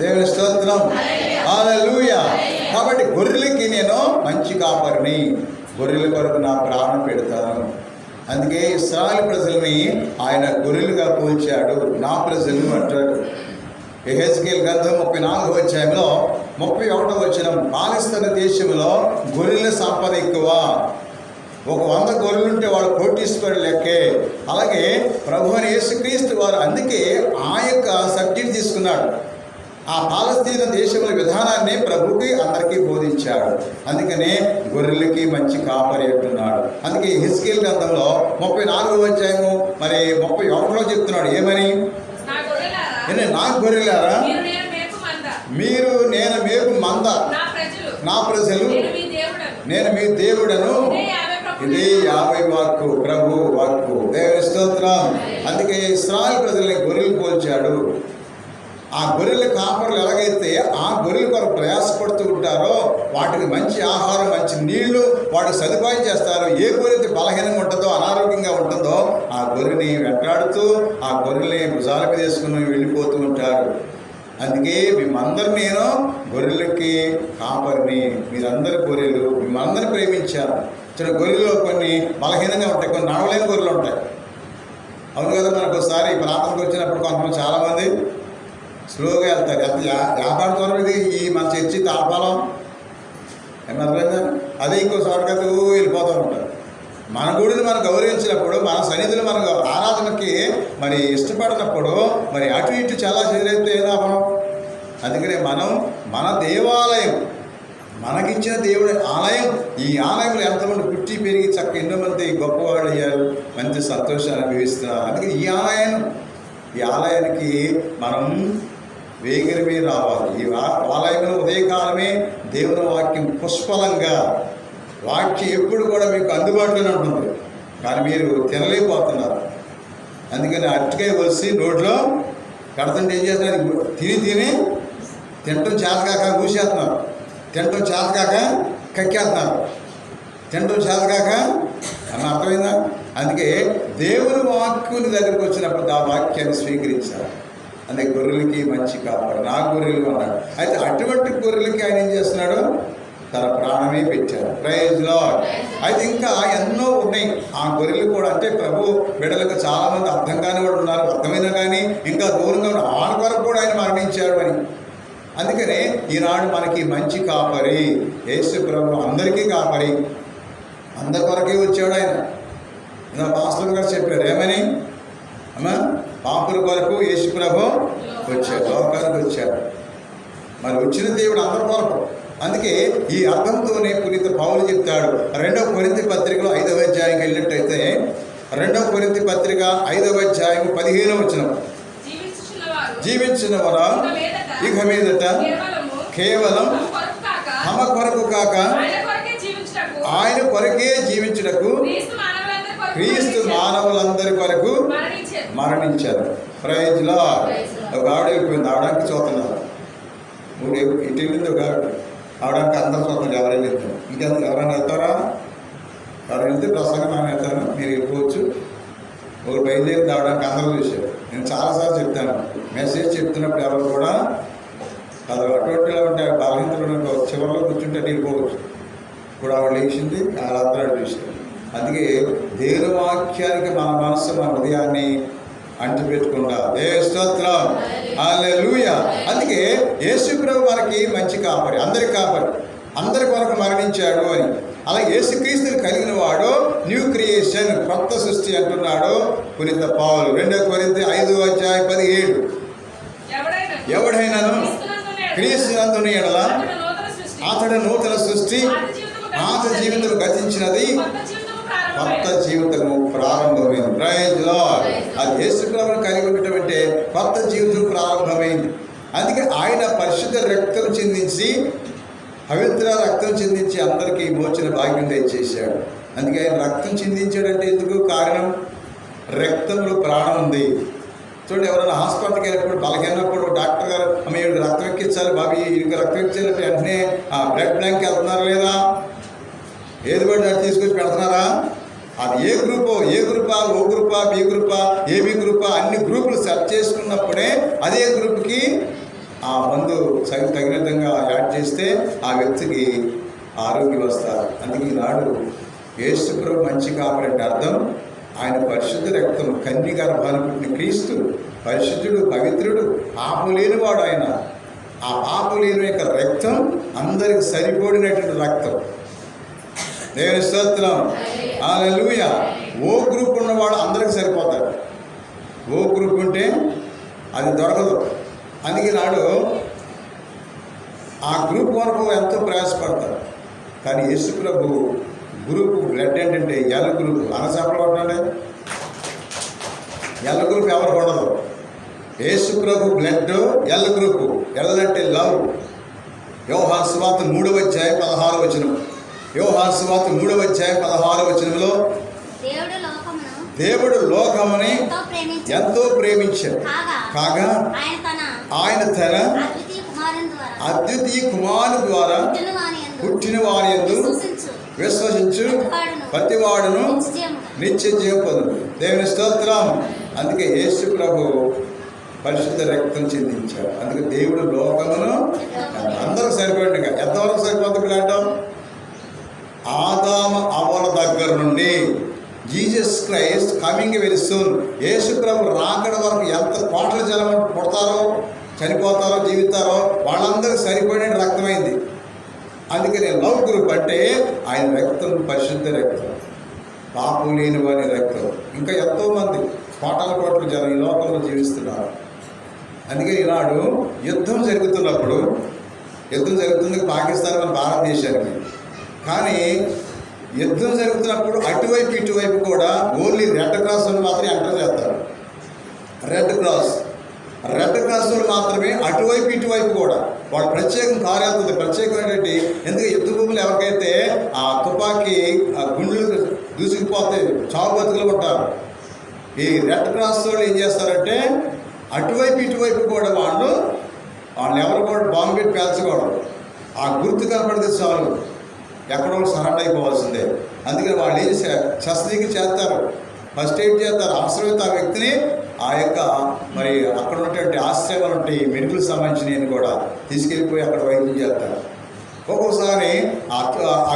దేవుని స్తోత్రం. హల్లెలూయా. కాబట్టి గొర్రెలకి నేను మంచి కాపరిని, గొర్రెల కొరకు నా ప్రాణం పెడతాను. అందుకే ఇశ్రాయేలు ప్రజల్ని ఆయన గొర్రెలుగా పోల్చాడు. నా ప్రజలు అంటాడు. యెహెజ్కేలు గ్రంథం 34వ అధ్యాయంలో 31వ వచనం, పాలస్తీనా దేశంలో గొర్రెల సంపద ఎక్కువ, 100 గొర్రెలుంటే వాళ్ళు కోటీశ్వరులు లెక్కే. అలాగే ప్రభువైన యేసుక్రీస్తు వారు అందుకే ఆ యొక్క సబ్జెక్ట్ తీసుకున్నాడు. ఆ పాలస్తీనా దేశంలో విధానాన్ని ప్రభుకి అందరికీ బోధించాడు. అందుకనే గొర్రెలకి మంచి కాపరి అంటున్నాడు. అందుకే యెహెజ్కేలు గ్రంథంలో 34వ అధ్యాయము 31లో చెప్తున్నాడు ఏమని, నా గొర్రెలారా మీరు నేను మేపు మంద, నా ప్రజలు నేను మీ దేవుడను. ఇది 50 వాక్కు, ప్రభు వాక్కు. దేవుని స్తోత్రం. అందుకే ఇశ్రాయేలు ప్రజల్ని గొర్రెలు పోల్చాడు. ఆ గొర్రెల కాపరులు ఎలాగైతే ఆ గొర్రెల కొరకు ప్రయాసపడుతూ ఉంటారో, వాటికి మంచి ఆహారం, మంచి నీళ్లు వాటికి సదుపాయం చేస్తారు. ఏ గొర్రె బలహీనంగా ఉంటుందో, అనారోగ్యంగా ఉంటుందో ఆ గొర్రెని వెంటాడుతూ ఆ గొర్రెల్ని భుజాల మీద వేసుకుని వెళ్ళిపోతూ ఉంటారు. అందుకే మేమందరూ నేను గొర్రెలకి కాపరిని, మీరందరూ గొర్రెలు, మిమ్మల్ని ప్రేమించాను. చిన్న గొర్రెలు కొన్ని బలహీనంగా ఉంటాయి, కొన్ని నడవలేని గొర్రెలు ఉంటాయి. అవును కదా. మనకు ఒకసారి ప్రాంతానికి వచ్చినప్పుడు కొంతమంది చాలామంది స్లోగా వెళ్తారు. ఎంత 50 దూరం ఇది ఈ మన చర్చి తాపాలం ఏమర్థమైందా, అదే ఇంకో చోటకైతే వెళ్ళిపోతూ ఉంటారు. మన గుడిని మనం గౌరవించినప్పుడు, మన సన్నిధులు మన ఆరాధనకి మరి ఇష్టపడినప్పుడు మరి అటు ఇటు చాలా చేరైతే ఏదాపం. అందుకనే మనం మన దేవాలయం, మనకిచ్చిన దేవుడి ఆలయం, ఈ ఆలయంలో ఎంతమంది పుట్టి పెరిగి చక్కగా ఎన్నో మంది గొప్పవాళ్ళు అయ్యారు, మంచి సంతోషాన్ని అనుభవిస్తున్నారు. అందుకే ఈ ఆలయానికి మనం వేగిరమే రావాలి. ఈ ఆలయంలో ఉదయకాలమే దేవుని వాక్యం పుష్పలంగా, వాక్యం ఎప్పుడు కూడా మీకు అందుబాటులోనే ఉంటుంది, కానీ మీరు తినలేకపోతున్నారు. అందుకని అరటికాయ వలిసి రోడ్లో కడుతుంటే ఏం చేస్తున్నారు, తినటం చేతకాక కూసేస్తున్నారు, తినటం చేతకాక కక్కేస్తున్నారు, తినటం చేతకాక అని అర్థమైందా. అందుకే దేవుని వాక్యుని దగ్గరికి వచ్చినప్పుడు ఆ వాక్యాన్ని స్వీకరించాలి. అందుకే గొర్రెలకి మంచి కాపాడు, నా గొర్రెలు అన్నాడు. అయితే అటువంటి గొర్రెలకి ఆయన ఏం చేస్తున్నాడు, తన ప్రాణమే పెట్టారు. Praise lord. అయితే ఇంకా ఎన్నో ఉన్నాయి ఆ గొర్రెలు కూడా. అంటే ప్రభు బిడ్డలకు చాలామంది అర్థం కాని కూడా ఉన్నారు, అర్థమైనా కానీ ఇంకా దూరంగా ఉన్న వాళ్ళ కొరకు కూడా ఆయన మరణించాడు అని. అందుకనే ఈనాడు మనకి మంచి కాపరి యేసు ప్రభు, అందరికీ కాపరి, అందరి కొరకే వచ్చాడు ఆయన. నా పాస్టర్ గారు చెప్పారు ఏమని, అమ్మా పాపుల కొరకు యేసు ప్రభు వచ్చాడు, లోకానికి వచ్చాడు. మరి వచ్చిన దేవుడు అందరి కొరకు. అందుకే ఈ అర్థంతోనే పునీత పౌలు చెప్తాడు 2వ కొరింథీ పత్రికలో 5వ అధ్యాయంకి వెళ్ళినట్టయితే, 2వ కొరింథీ పత్రిక 5వ అధ్యాయం 15వ వచనం, జీవించిన వారు ఇక మీదట కేవలం తమ కొరకు కాక ఆయన కొరకే జీవించుటకు క్రీస్తు మానవులందరి కొరకు మరణించారు. Praise lord. ఒక ఆవిడ వెళ్ళిపోయింది, ఆవిడానికి చూస్తున్నారు. ఇటు వెళ్ళింది ఒక ఆవిడానికి అందరూ చూస్తున్నారు. ఎవరైనా వెళ్తారు, ఎవరైనా వెళ్తారా? ఎవరైనా వెళ్తే ప్రసంగం మనం వెళ్తాను, మీరు వెళ్ళిపోవచ్చు. ఒకరు బయలుదేరి ఆవిడానికి అందరూ చూశారు. నేను చాలాసార్లు చెప్తాను, మెసేజ్ చెప్తున్నప్పుడు ఎవరు కూడా అది అటువంటిలో ఉంటే బలహీనతలు చివరిలో కూర్చుంటే వెళ్ళిపోవచ్చు. ఇప్పుడు ఆవిడ లేచింది, వాళ్ళందరూ చూశారు. అందుకే దేవుని వాక్యానికి మన మనస్సు, మన హృదయాన్ని అంటిపెట్టుకుంటా. దేవుని స్తోత్రం. హల్లెలూయా. అందుకే యేసు ప్రభు మనకి మంచి కాపరి, అందరి కాపరి, అందరి కొరకు మరణించాడు అని. అలాగే యేసుక్రీస్తుని కలిగిన వాడు న్యూ క్రియేషన్, కొత్త సృష్టి అంటున్నాడు పునీత పౌలు 2వ కొరింథీ 5వ అధ్యాయం 17. ఎవడైనాను క్రీస్తునందున ఎడల అతడు నూతన సృష్టి, పాత జీవితం గతించినది, కొత్త జీవితము ప్రారంభమైంది. Praise lord. అది యేసు ప్రభువును కలిగి ఉండటం అంటే కొత్త జీవితం ప్రారంభమైంది. అందుకే ఆయన పరిశుద్ధ రక్తం చిందించి, పవిత్ర రక్తం చిందించి అందరికీ మోచిన భాగ్యం దయచేశాడు. అందుకే ఆయన రక్తం చిందించాడంటే ఎందుకు కారణం, రక్తంలో ప్రాణం ఉంది. చూడండి, ఎవరైనా హాస్పిటల్కి వెళ్ళినప్పుడు బలహీనప్పుడు డాక్టర్ గారు అమ్మ ఈవిడికి రక్తం ఎక్కించాలి బాబు, ఈవిడికి రక్తం ఎక్కించాలంటే వెంటనే ఆ బ్లడ్ బ్యాంక్కి వెళ్తున్నారు లేదా, ఏది పడి అది తీసుకొచ్చి పెడుతున్నారా? అది ఏ గ్రూపా, ఓ గ్రూపా, బి గ్రూపా, ఏబి గ్రూపా, అన్ని గ్రూపులు సెర్చ్ చేసుకున్నప్పుడే అదే గ్రూప్కి ఆ మందు తగిన విధంగా యాడ్ చేస్తే ఆ వ్యక్తికి ఆరోగ్యం వస్తారు. అందుకే ఈనాడు యేసు ప్రభు మంచి కాపరి అంటే అర్థం ఆయన పరిశుద్ధ రక్తం, కన్య గర్భాన్ని పుట్టిన క్రీస్తు పరిశుద్ధుడు, పవిత్రుడు, పాపం లేనివాడు ఆయన. ఆ పాపం లేని యొక్క రక్తం అందరికి సరిపడినటువంటి రక్తం. దేవుని స్తోత్రం, హల్లెలూయా. ఓ గ్రూప్ ఉన్నవాడు అందరికి సరిపోతాడు. ఓ గ్రూప్ ఉంటే అది దొరకదు. అందుకే నాడు ఆ గ్రూప్ వరకు ఎంతో ప్రయాసపడతారు. కానీ యేసు ప్రభు గ్రూప్ బ్లడ్ ఏంటంటే ఎల్ గ్రూప్. అనసాపలు ఉండండి, ఎల్ గ్రూప్ ఎవరికి ఉండదు. యేసు ప్రభు బ్లడ్ ఎల్ గ్రూప్. ఎల్ అంటే లవ్. యోహాను సువార్త 3:16 యోహాను సువార్త 3:16 దేవుడు లోకముని ఎంతో ప్రేమించాడు, కాగా ఆయన తన అద్వితీయ కుమారుని ద్వారా పుట్టిన వారి యందు విశ్వసించు ప్రతివాడును నిత్య జీవం పొందును. దేవుని స్తోత్రం. అందుకే యేసు ప్రభు పరిశుద్ధ రక్తం చెందించాడు. అందుకే దేవుడు లోకమును అందరూ సరిపోయిందిగా. ఎంతవరకు సరిపోతుంది అంటాం? ఆదాము అవ్వల దగ్గర నుండి Jesus Christ coming very soon, యేసు ప్రభు రాకడ వరకు ఎంత కోట్ల జనం పుడతారో, చనిపోతారో, జీవితారో వాళ్ళందరూ సరిపోయిన రక్తమైంది. అందుకని లవ్ గ్రూప్ అంటే ఆయన రక్తం పరిశుద్ధ రక్తం, పాపం లేని వారి రక్తం. ఇంకా ఎంతోమంది కోట్ల జనం ఈ లోకంలో జీవిస్తున్నారు. అందుకే ఈనాడు యుద్ధం జరుగుతుంది పాకిస్తాన్ మన భారతదేశానికి. కానీ యుద్ధం జరుగుతున్నప్పుడు అటువైపు ఇటువైపు కూడా ఓన్లీ రెడ్ క్రాస్ వాళ్ళు మాత్రమే ఎంటర్ చేస్తారు. రెడ్ క్రాస్ వాళ్ళు మాత్రమే అటువైపు ఇటువైపు కూడా వాళ్ళు ప్రత్యేకం కార్యాలతో ప్రత్యేకమైనటువంటి. ఎందుకంటే యుద్ధ భూములు ఎవరికైతే ఆ తుపాకీ ఆ గుండెలు దూసుకుపోతే చావు బతుకులు ఉంటారు. ఈ రెడ్ క్రాస్ వాళ్ళు ఏం చేస్తారంటే అటువైపు ఇటువైపు కూడా వాళ్ళు ఎవరు కూడా బాంబు పెట్టి పేల్చకూడదు. ఆ గుర్తు కనపడితే చాలు ఎక్కడో సరెండర్ అయిపోవాల్సిందే. అందుకని వాళ్ళు ఏం శస్త్రచికిత్స చేస్తారు, ఫస్ట్ ఎయిడ్ చేస్తారు. అవసరమైతే ఆ వ్యక్తిని ఆ యొక్క మరి అక్కడ ఉన్నటువంటి ఆశ్రయాలు ఉంటాయి, మెడికల్ సంబంధించినవి కూడా తీసుకెళ్ళిపోయి అక్కడ వైద్యం చేస్తారు. ఒక్కొక్కసారి ఆ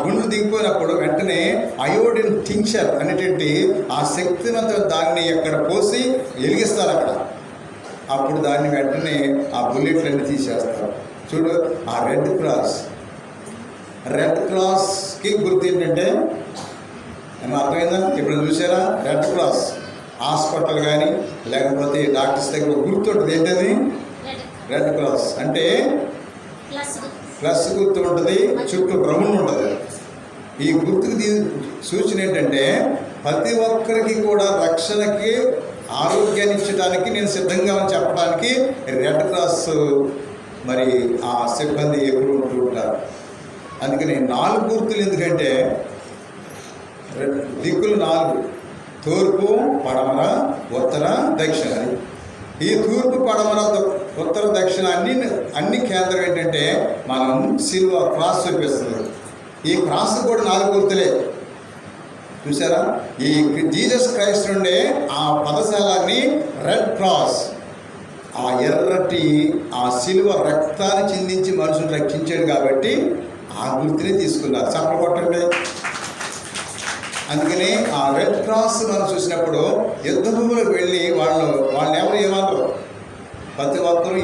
గుండెలు దిగిపోయినప్పుడు వెంటనే అయోడిన్ టింక్చర్ అనేటువంటి ఆ శక్తివంతమైన దాన్ని అక్కడ పోసి వెలిగిస్తారు అక్కడ. అప్పుడు దాన్ని వెంటనే ఆ బుల్లెట్లన్నీ తీసేస్తారు. చూడు, ఆ రెడ్ క్రాస్కి గుర్తు ఏంటంటే ఏమో అర్థమైందా? ఇప్పుడు చూసారా? రెడ్ క్రాస్ హాస్పిటల్ కానీ లేకపోతే డాక్టర్స్ దగ్గర గుర్తు ఉంటుంది. ఏంటది? రెడ్ క్రాస్ అంటే ప్లస్ గుర్తు ఉంటుంది, చుట్టూ రౌండ్ ఉంటుంది. ఈ గుర్తుకి సూచన ఏంటంటే ప్రతి ఒక్కరికి కూడా రక్షణకి, ఆరోగ్యాన్ని ఇచ్చడానికి నేను సిద్ధంగా అని చెప్పడానికి రెడ్ క్రాస్ మరి ఆ సిబ్బంది ఎప్పుడు ఉంటూ ఉంటారు. అందుకని 4 గుర్తులు. ఎందుకంటే దిక్కులు 4: తూర్పు, పడమర, ఉత్తర, దక్షిణ. ఈ తూర్పు, పడమర, ఉత్తర, దక్షిణ అన్ని కేంద్రం ఏంటంటే మనం సిల్వ క్రాస్ చూపిస్తుంది. ఈ క్రాస్ కూడా 4 గుర్తులే. చూసారా? ఈ జీసస్ క్రైస్ట్ నుండే ఆ పదశాలాన్ని రెడ్ క్రాస్, ఆ ఎర్రటి ఆ సిలువ రక్తాన్ని చిందించి మనుషులు రక్షించాడు కాబట్టి ఆ గుర్తునే తీసుకున్నారు. చప్పలు కొట్టండి. అందుకని ఆ రెడ్ క్రాస్ మనం చూసినప్పుడు యుద్ధ భూములకు వెళ్ళి వాళ్ళని ఎవరు ఏమన్నారు? ప్రతి ఒక్కరు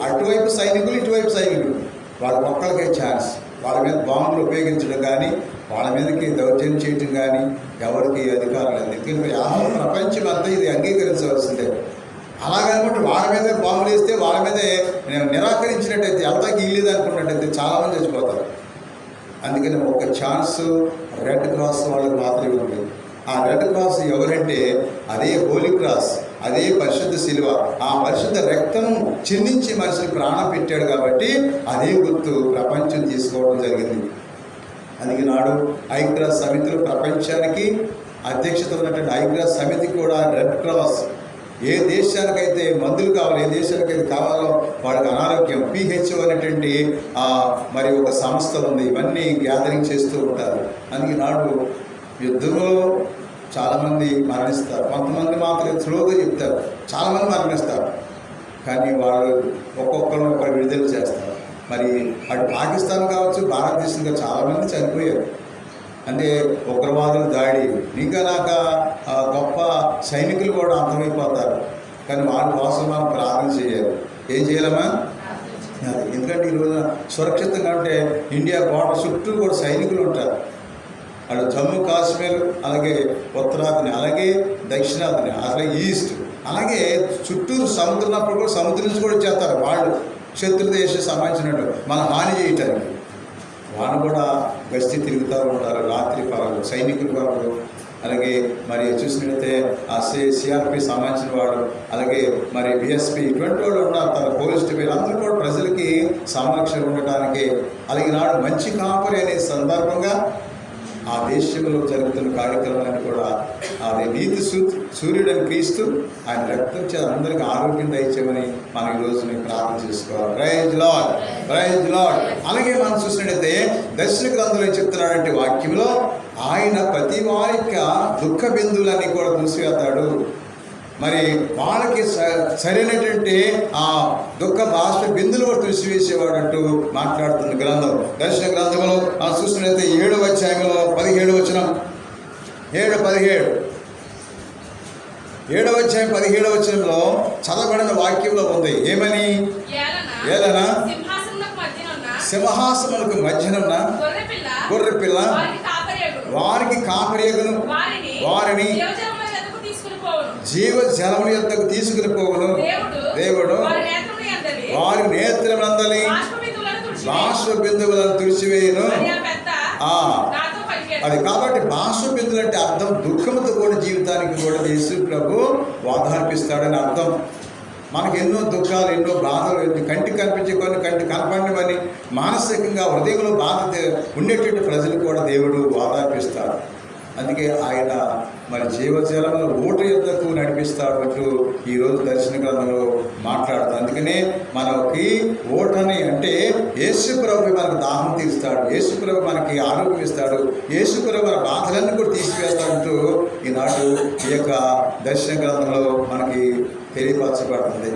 అటువైపు సైనికులు, ఇటువైపు సైనికులు. వాళ్ళ ఒక్కరికే ఛాన్స్. వాళ్ళ మీద బాంబులు ఉపయోగించడం కానీ, వాళ్ళ మీదకి దౌర్జన్యం చేయటం కానీ ఎవరికి అధికారం లేదు. ఎందుకంటే ప్రపంచం అంతా ఇది అంగీకరించవలసిందే. అలాగనుకుంటే వాళ్ళ మీద బాంబులు వేస్తే వాళ్ళ మీదే నిరాకరించినట్టయితే, అంతాకి ఇల్లేదు అనుకున్నట్టయితే చాలామంది చచ్చిపోతారు. అందుకని ఒక ఛాన్స్ రెడ్ క్రాస్ వాళ్ళకి మాత్రమే ఉంది. ఆ రెడ్ క్రాస్ ఎవరంటే అదే హోలీ క్రాస్, అదే పరిశుద్ధ శిలువ. ఆ పరిశుద్ధ రక్తం చిందించి మనిషిని ప్రాణం పెట్టాడు కాబట్టి అదే గుర్తు ప్రపంచం తీసుకోవడం జరిగింది. అందుకే నాడు ఐక్యరాజ్య సమితిలో ప్రపంచానికి అధ్యక్షత ఉన్నటువంటి ఐక్యరాజ్య సమితి కూడా రెడ్ క్రాస్ ఏ దేశానికైతే మందులు కావాలి, ఏ దేశానికైతే కావాలో వాళ్ళకి అనారోగ్యం PHO అనేటువంటి మరి ఒక సంస్థ ఉంది. ఇవన్నీ గ్యాదరింగ్ చేస్తూ ఉంటారు. అందుకే నాడు యుద్ధంలో చాలామంది మరణిస్తారు. కొంతమంది మాత్రం స్లోగా చెప్తారు, చాలామంది మరణిస్తారు. కానీ వాళ్ళు ఒక్కొక్కరిని ఒకరు విడుదల చేస్తారు. మరి అటు పాకిస్తాన్ కావచ్చు, భారతదేశంలో చాలామంది చనిపోయారు. అంటే ఉగ్రవాదుల దాడి, ఇంకా నాక గొప్ప సైనికులు కూడా అంతమైపోతారు. కానీ వాళ్ళ కోసం మనం ప్రార్థన చేయాలి. ఏం చేయాలమ్మా? ఎందుకంటే ఈరోజు సురక్షితంగా అంటే ఇండియా బోర్డర్ చుట్టూ కూడా సైనికులు ఉంటారు. అటు జమ్మూ కాశ్మీర్, అలాగే ఉత్తరాదిని, అలాగే దక్షిణాదిని, అలాగే ఈస్ట్, అలాగే చుట్టూరు సముద్రం ఉన్నప్పుడు కూడా సముద్రం నుంచి కూడా చేస్తారు వాళ్ళు, శత్రు దేశం సంబంధించినట్టు మన హాని చేయటానికి. వాళ్ళు కూడా గస్తీ తిరుగుతూ ఉంటారు రాత్రి పగలు, సైనికులు వాళ్ళు. అలాగే మరి చూసినట్లయితే ఆ సిఆర్పి సంబంధించిన వాడు, అలాగే మరి బిఎస్పి, ఇటువంటి వాళ్ళు ఉన్నారు. పోలీస్ డిపార్ట్మెంట్ అందరూ కూడా ప్రజలకి సంరక్షణ ఉండటానికి. అలాగే నాడు మంచి కాపరి అనే సందర్భంగా ఆ దేశంలో జరుగుతున్న కార్యక్రమాన్ని కూడా అదే నీతి సూర్యుడని క్రీస్తు ఆయన రక్తం చేత అందరికీ ఆరోగ్యం దయచేయమని మనం ఈరోజు ప్రార్థన చేసుకోవాలి. Praise lord, praise lord. అలాగే మనం చూసినట్టయితే దర్శన గ్రంథంలో చెప్తున్నాడంటే వాక్యంలో ఆయన ప్రతి వారికి దుఃఖ బిందువులన్నీ కూడా మూసివేస్తాడు. మరి వాళ్ళకి సరైనటువంటి ఆ దుఃఖ బాష్ప బిందులు కూడా తుడిసివేసేవాడు అంటూ మాట్లాడుతుంది గ్రంథం. దర్శన గ్రంథంలో మనం చూసినట్లయితే 7వ అధ్యాయంలో 17వ వచనం, 7:17, 7వ అధ్యాయం 17వ వచనంలో చదవబడిన వాక్యంలో ఉంది. ఏమని? ఏలన సింహాసనములకు మధ్యనున్న గొర్రెపిల్ల వారికి కాపరియగును, వారిని జీవ జలముల యొద్దకు తీసుకుని పోవును. దేవుడు వారి నేత్రములందలి బాష్ప బిందువులను తుడిచివేయును. అది కాబట్టి బాష్ప బిందువులు అంటే అర్థం దుఃఖంతో కూడా జీవితానికి కూడా యేసు ప్రభు ఓదార్పిస్తాడని అర్థం. మనకు ఎన్నో దుఃఖాలు, ఎన్నో బాధలు, కంటికి కనిపించే కొన్ని, కంటికి కనపడినవని మానసికంగా హృదయంలో బాధ ఉండేటువంటి ప్రజలు కూడా దేవుడు ఓదార్పిస్తాడు. అందుకే ఆయన మరి జీవజలంలో ఊట యొద్దకు నడిపిస్తాడు అంటూ ఈరోజు దర్శన గ్రంథంలో మాట్లాడుతాడు. అందుకనే మనకి ఓటని అంటే యేసు ప్రభు మనకు దాహం తీరుస్తాడు, యేసు ప్రభు మనకి ఆరోగ్యం ఇస్తాడు, యేసు ప్రభు మన బాధలన్నీ కూడా తీసివేస్తాడంటూ ఈనాడు ఈ యొక్క దర్శన గ్రంథంలో మనకి తెలియపరచబడుతుంది.